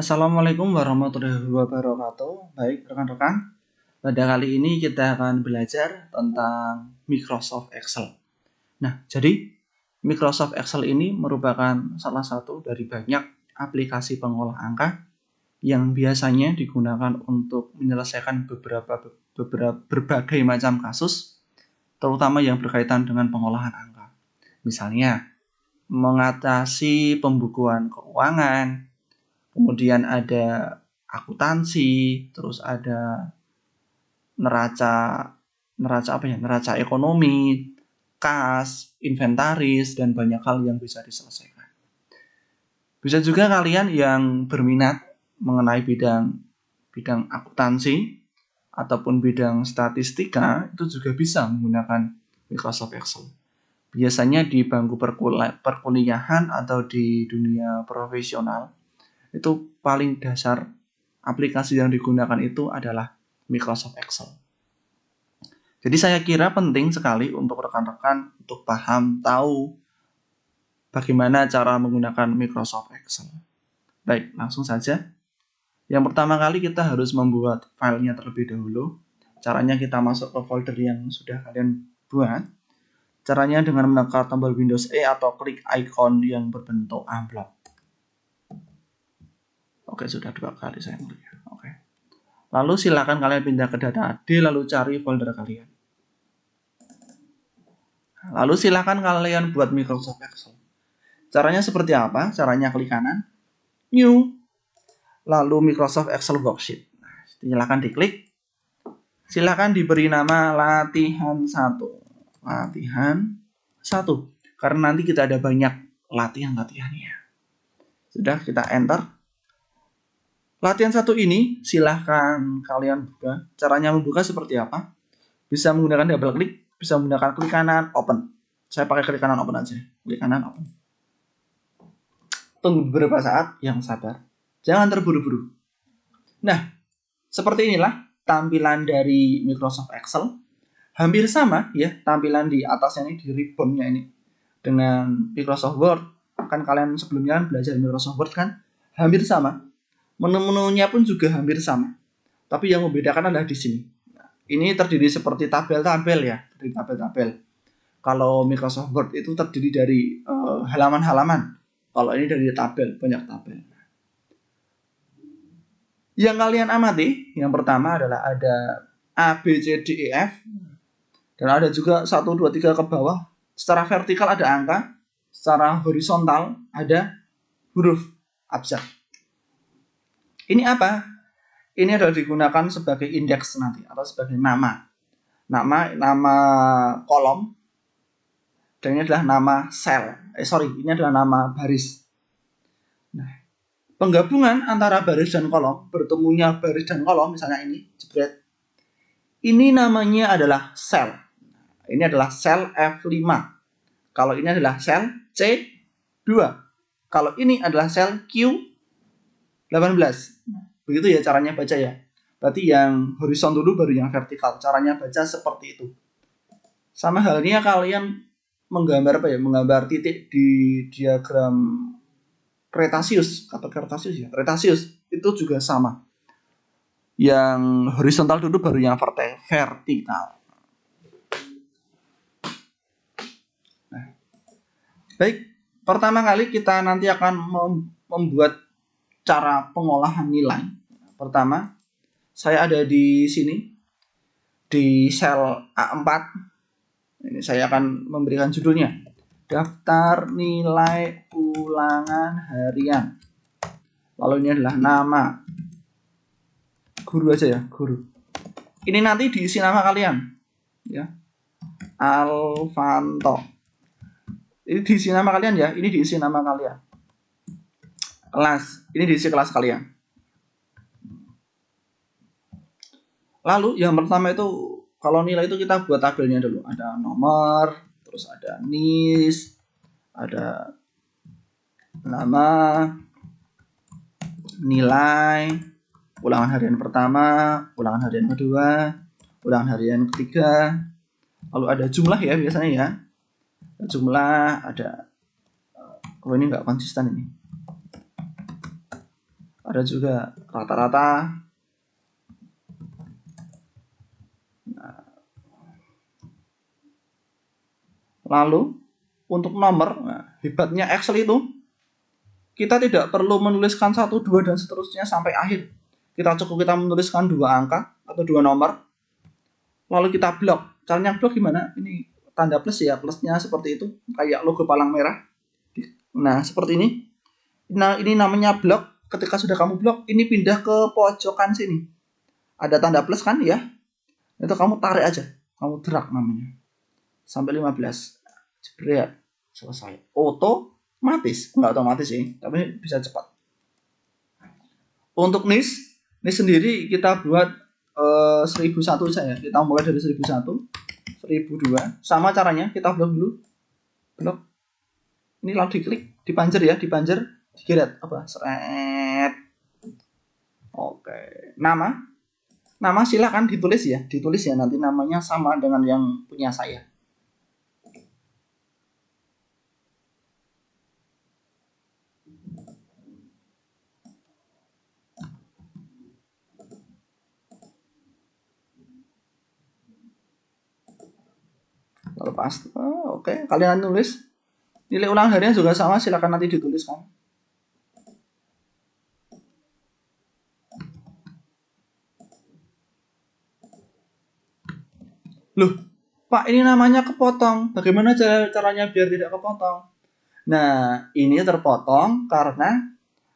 Assalamualaikum warahmatullahi wabarakatuh. Baik, rekan-rekan. Pada kali ini kita akan belajar tentang Microsoft Excel. Nah, jadi Microsoft Excel ini merupakan salah satu dari banyak aplikasi pengolah angka yang biasanya digunakan untuk menyelesaikan berbagai macam kasus, terutama yang berkaitan dengan pengolahan angka. Misalnya, mengatasi pembukuan keuangan, kemudian ada akuntansi, terus ada neraca ekonomi, kas, inventaris, dan banyak hal yang bisa diselesaikan. Bisa juga kalian yang berminat mengenai bidang akuntansi ataupun bidang statistika itu juga bisa menggunakan Microsoft Excel. Biasanya di bangku perkuliahan atau di dunia profesional itu paling dasar aplikasi yang digunakan itu adalah Microsoft Excel. Jadi saya kira penting sekali untuk rekan-rekan untuk paham, tahu bagaimana cara menggunakan Microsoft Excel. Baik, langsung saja. Yang pertama kali kita harus membuat filenya terlebih dahulu. Caranya kita masuk ke folder yang sudah kalian buat. Caranya dengan menekan tombol Windows E atau klik icon yang berbentuk amplop. Oke, sudah 2 kali saya melihat. Oke. Lalu silakan kalian pindah ke data D, lalu cari folder kalian. Lalu silakan kalian buat Microsoft Excel. Caranya seperti apa? Caranya klik kanan, New, lalu Microsoft Excel Worksheet. Silakan diklik. Silakan diberi nama latihan 1. Latihan 1. Karena nanti kita ada banyak latihan-latihannya. Sudah, kita enter. Latihan 1 ini silahkan kalian buka. Caranya membuka seperti apa? Bisa menggunakan double klik, bisa menggunakan klik kanan, open. Saya pakai klik kanan open aja. Klik kanan open. Tunggu beberapa saat, yang sabar. Jangan terburu-buru. Nah, seperti inilah tampilan dari Microsoft Excel. Hampir sama ya tampilan di atasnya ini, di ribbonnya ini. Dengan Microsoft Word. Kan kalian sebelumnya kan belajar Microsoft Word kan? Hampir sama. Menu-menunya pun juga hampir sama. Tapi yang membedakan adalah di sini. Nah, ini terdiri seperti tabel-tabel ya. Dari tabel-tabel. Kalau Microsoft Word itu terdiri dari halaman-halaman. Kalau ini dari tabel, banyak tabel. Yang kalian amati, yang pertama adalah ada A, B, C, D, E, F. Dan ada juga 1, 2, 3 ke bawah. Secara vertikal ada angka. Secara horizontal ada huruf abjad. Ini apa? Ini adalah digunakan sebagai indeks nanti atau sebagai nama kolom, dan ini adalah nama sel. Ini adalah nama baris. Nah, penggabungan antara baris dan kolom, bertemunya baris dan kolom, misalnya ini, jebret. Ini namanya adalah sel. Ini adalah sel F5. Kalau ini adalah sel C2. Kalau ini adalah sel Q18. Begitu ya caranya baca ya. Berarti yang horizontal dulu baru yang vertikal. Caranya baca seperti itu. Sama halnya kalian menggambar menggambar titik di diagram Retasius, Retasius itu juga sama. Yang horizontal dulu baru yang vertikal. Nah, baik, pertama kali kita nanti akan membuat cara pengolahan nilai. Pertama, saya ada di sini di sel A4. Ini saya akan memberikan judulnya daftar nilai ulangan harian. Lalu ini adalah nama guru aja ya, guru. Ini nanti diisi nama kalian ya. Alfanto. Ini diisi nama kalian ya, ini diisi nama kalian. Kelas, ini diisi kelas kalian. Lalu yang pertama itu, kalau nilai itu kita buat tabelnya dulu. Ada nomor, terus ada NIS, ada nama, nilai, ulangan harian pertama, ulangan harian kedua, ulangan harian ketiga. Lalu ada jumlah ya biasanya ya. Jumlah ada, ini nggak konsisten ini. ada juga rata-rata. Lalu untuk nomor, hebatnya Excel itu kita tidak perlu menuliskan 1, 2 dan seterusnya sampai akhir. Kita menuliskan 2 angka atau 2 nomor. Lalu kita blok. Caranya blok gimana? Ini tanda plus ya, plusnya seperti itu, kayak logo palang merah. Nah, seperti ini. Nah, ini namanya blok. Ketika sudah kamu blok, ini pindah ke pojokan sini. Ada tanda plus kan ya? Itu kamu tarik aja. Kamu drag namanya. Sampai 15. Jebret. Selesai. Otomatis. Enggak otomatis sih, tapi bisa cepat. Untuk NIS sendiri kita buat 1001 saja. Kita mulai dari 1001, 1002. Sama caranya, kita blok dulu. Blok. Ini lalu diklik, dipanjer ya, digeret apa? Seret. Oke. Nama silakan ditulis ya nanti namanya sama dengan yang punya saya. Lalu pasti, oke. Kalian tulis. Nilai ulang harian juga sama, silakan nanti dituliskan. Loh, Pak, ini namanya kepotong. Bagaimana caranya biar tidak kepotong? Nah, ini terpotong karena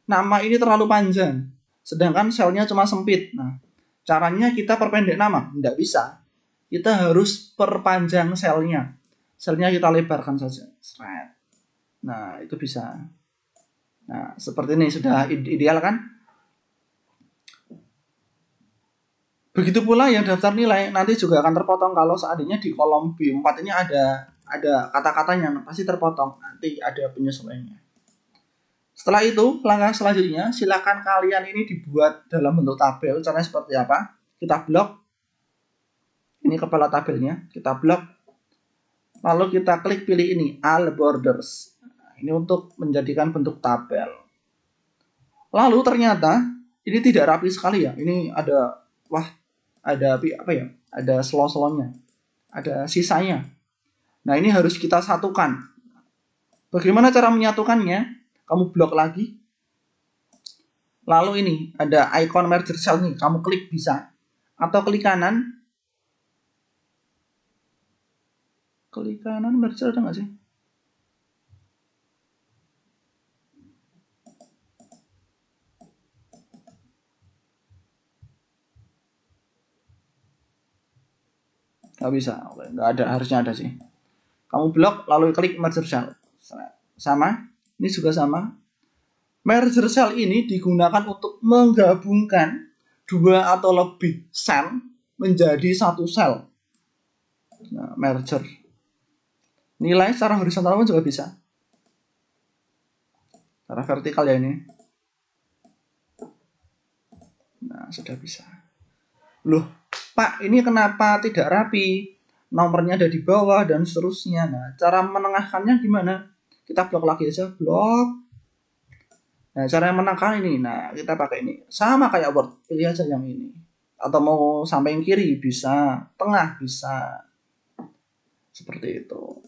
nama ini terlalu panjang. Sedangkan selnya cuma sempit. Nah, caranya kita perpendek nama. Tidak bisa. Kita harus perpanjang selnya. Selnya kita lebarkan saja. Nah, itu bisa. Nah, seperti ini sudah ideal kan? Begitu pula yang daftar nilai nanti juga akan terpotong kalau seandainya di kolom B4 ini ada kata-katanya, pasti terpotong. Nanti ada penyesuaiannya. Setelah itu, langkah selanjutnya silakan kalian ini dibuat dalam bentuk tabel. Caranya seperti apa? Kita blok. Ini kepala tabelnya, kita blok. Lalu kita klik pilih ini, all borders. Ini untuk menjadikan bentuk tabel. Lalu ternyata ini tidak rapi sekali ya. Ini ada apa ya? Ada selo-selonya. Ada sisanya. Nah, ini harus kita satukan. Bagaimana cara menyatukannya? Kamu blok lagi. Lalu ini ada icon merger cell nih, kamu klik bisa. Atau klik kanan. Klik kanan merger ada nggak sih? Nggak bisa, nggak ada, harusnya ada sih. Kamu blok lalu klik merger cell. Sama, ini juga sama. Merger cell ini digunakan untuk menggabungkan 2 atau lebih sel menjadi satu sel. Nah, merger. Nilai secara horizontal pun juga bisa. Secara vertikal ya ini. Nah, sudah bisa. Loh, Pak, ini kenapa tidak rapi? Nomornya ada di bawah dan seterusnya. Nah, cara menengahkannya gimana? Kita blok lagi aja, blok. Nah, cara menengahkan ini. Nah, kita pakai ini. Sama kayak Word, pilih aja yang ini. Atau mau sampai yang kiri bisa, tengah bisa. Seperti itu.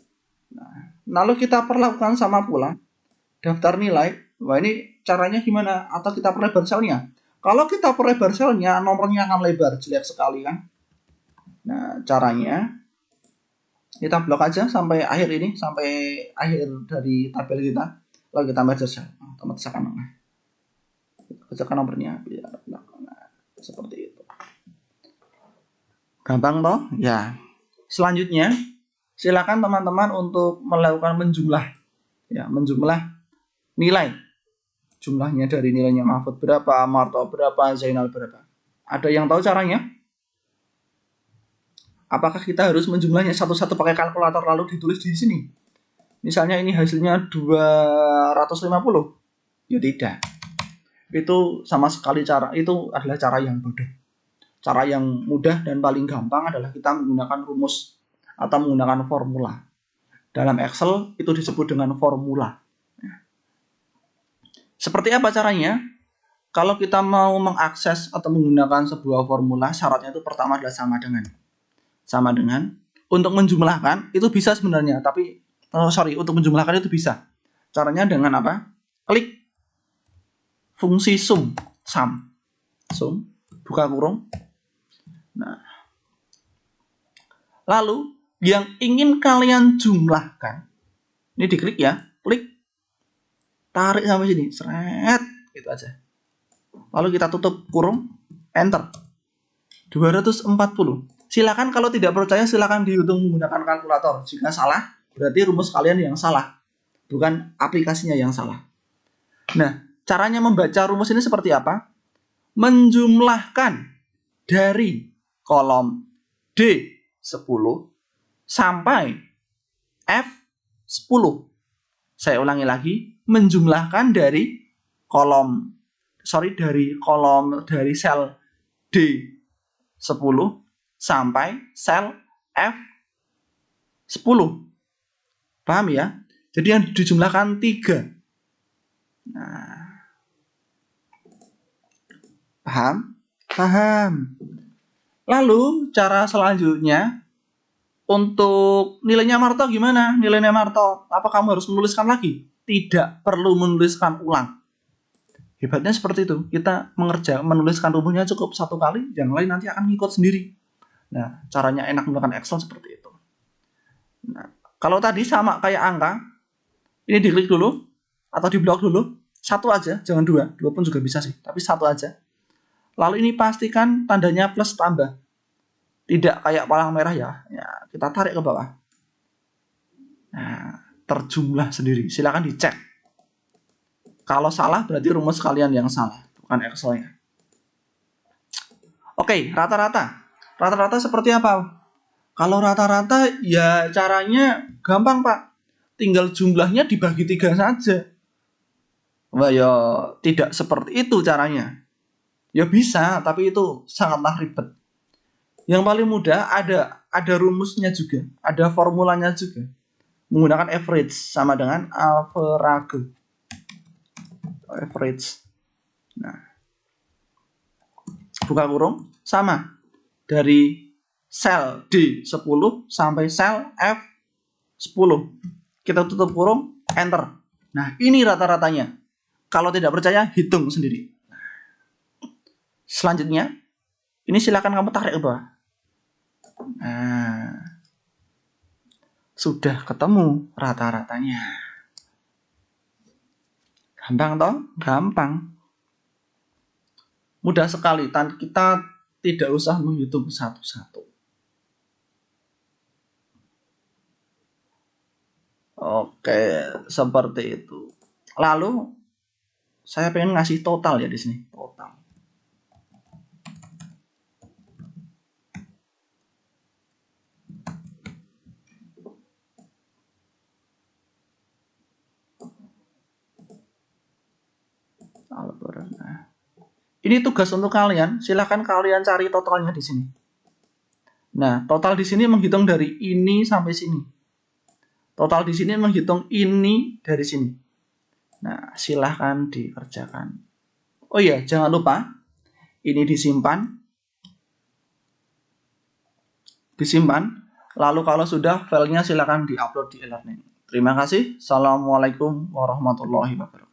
Nah, lalu kita perlakukan sama pula daftar nilai. Wah, ini caranya gimana? Atau kita perlebar selnya? Kalau kita perlebar selnya, nomornya akan lebar, jelek sekali kan. Nah, caranya kita blok aja sampai akhir ini, sampai akhir dari tabel kita. Lalu kita merge sel, otomatis akan nomor. Bacakan nomornya, nah, seperti itu. Gampang toh? Ya. Selanjutnya, silakan teman-teman untuk melakukan menjumlah, ya, menjumlah nilai. Jumlahnya dari nilainya Mahfud berapa, Marto berapa, Zainal berapa. Ada yang tahu caranya? Apakah kita harus menjumlahnya satu-satu pakai kalkulator lalu ditulis di sini? Misalnya ini hasilnya 250. Ya tidak. Itu sama sekali itu adalah cara yang bodoh. Cara yang mudah dan paling gampang adalah kita menggunakan rumus atau menggunakan formula. Dalam Excel itu disebut dengan formula. Seperti apa caranya? kalau kita mau mengakses atau menggunakan sebuah formula, syaratnya itu pertama adalah sama dengan. Sama dengan. Untuk menjumlahkan itu bisa sebenarnya, tapi untuk menjumlahkan itu bisa. Caranya dengan apa? Klik fungsi sum, buka kurung. Nah, lalu yang ingin kalian jumlahkan, ini diklik ya, klik, tarik sampai sini, seret, gitu aja. Lalu kita tutup kurung, enter. 240. Silakan kalau tidak percaya silakan dihitung menggunakan kalkulator. Jika salah, berarti rumus kalian yang salah, bukan aplikasinya yang salah. Nah, caranya membaca rumus ini seperti apa? Menjumlahkan dari kolom D10 sampai F10. Saya ulangi lagi, menjumlahkan dari sel D10 sampai sel F10. Paham ya? Jadi yang dijumlahkan 3. Nah, paham. Lalu cara selanjutnya untuk nilainya Marto gimana? Nilainya Marto, apa kamu harus menuliskan lagi? Tidak perlu menuliskan ulang. Hebatnya seperti itu. Kita menuliskan rumusnya cukup 1 kali, yang lain nanti akan ngikut sendiri. Nah, caranya enak menggunakan Excel seperti itu. Nah, kalau tadi sama kayak angka, ini diklik dulu atau diblok dulu, 1 aja, jangan 2 pun juga bisa sih, tapi 1 aja. Lalu ini pastikan tandanya plus tambah, tidak kayak palang merah ya, kita tarik ke bawah. Nah, terjumlah sendiri, silakan dicek. Kalau salah berarti rumus kalian yang salah, bukan Excel-nya. Oke, rata-rata. Rata-rata seperti apa? Kalau rata-rata ya caranya gampang, Pak. Tinggal jumlahnya dibagi 3 saja. Wah, ya tidak seperti itu caranya. Ya bisa, tapi itu sangatlah ribet. Yang paling mudah ada rumusnya juga, ada formulanya juga. Menggunakan average sama dengan average. Nah, buka kurung, sama dari sel D10 sampai sel F10. Kita tutup kurung, enter. Nah, ini rata-ratanya. Kalau tidak percaya, hitung sendiri. Selanjutnya, ini silakan kamu tarik ke bawah. Nah, sudah ketemu rata-ratanya. Gampang toh? Gampang. Mudah sekali, kita tidak usah menghitung satu-satu. Oke, seperti itu. Lalu saya pengen ngasih total ya di sini, total. Nah, ini tugas untuk kalian. Silahkan kalian cari totalnya di sini. Nah, total di sini menghitung dari ini sampai sini. Total di sini menghitung ini dari sini. Nah, silahkan dikerjakan. Oh iya, jangan lupa ini disimpan. Lalu kalau sudah filenya silahkan diupload di e-learning. Terima kasih. Assalamualaikum warahmatullahi wabarakatuh.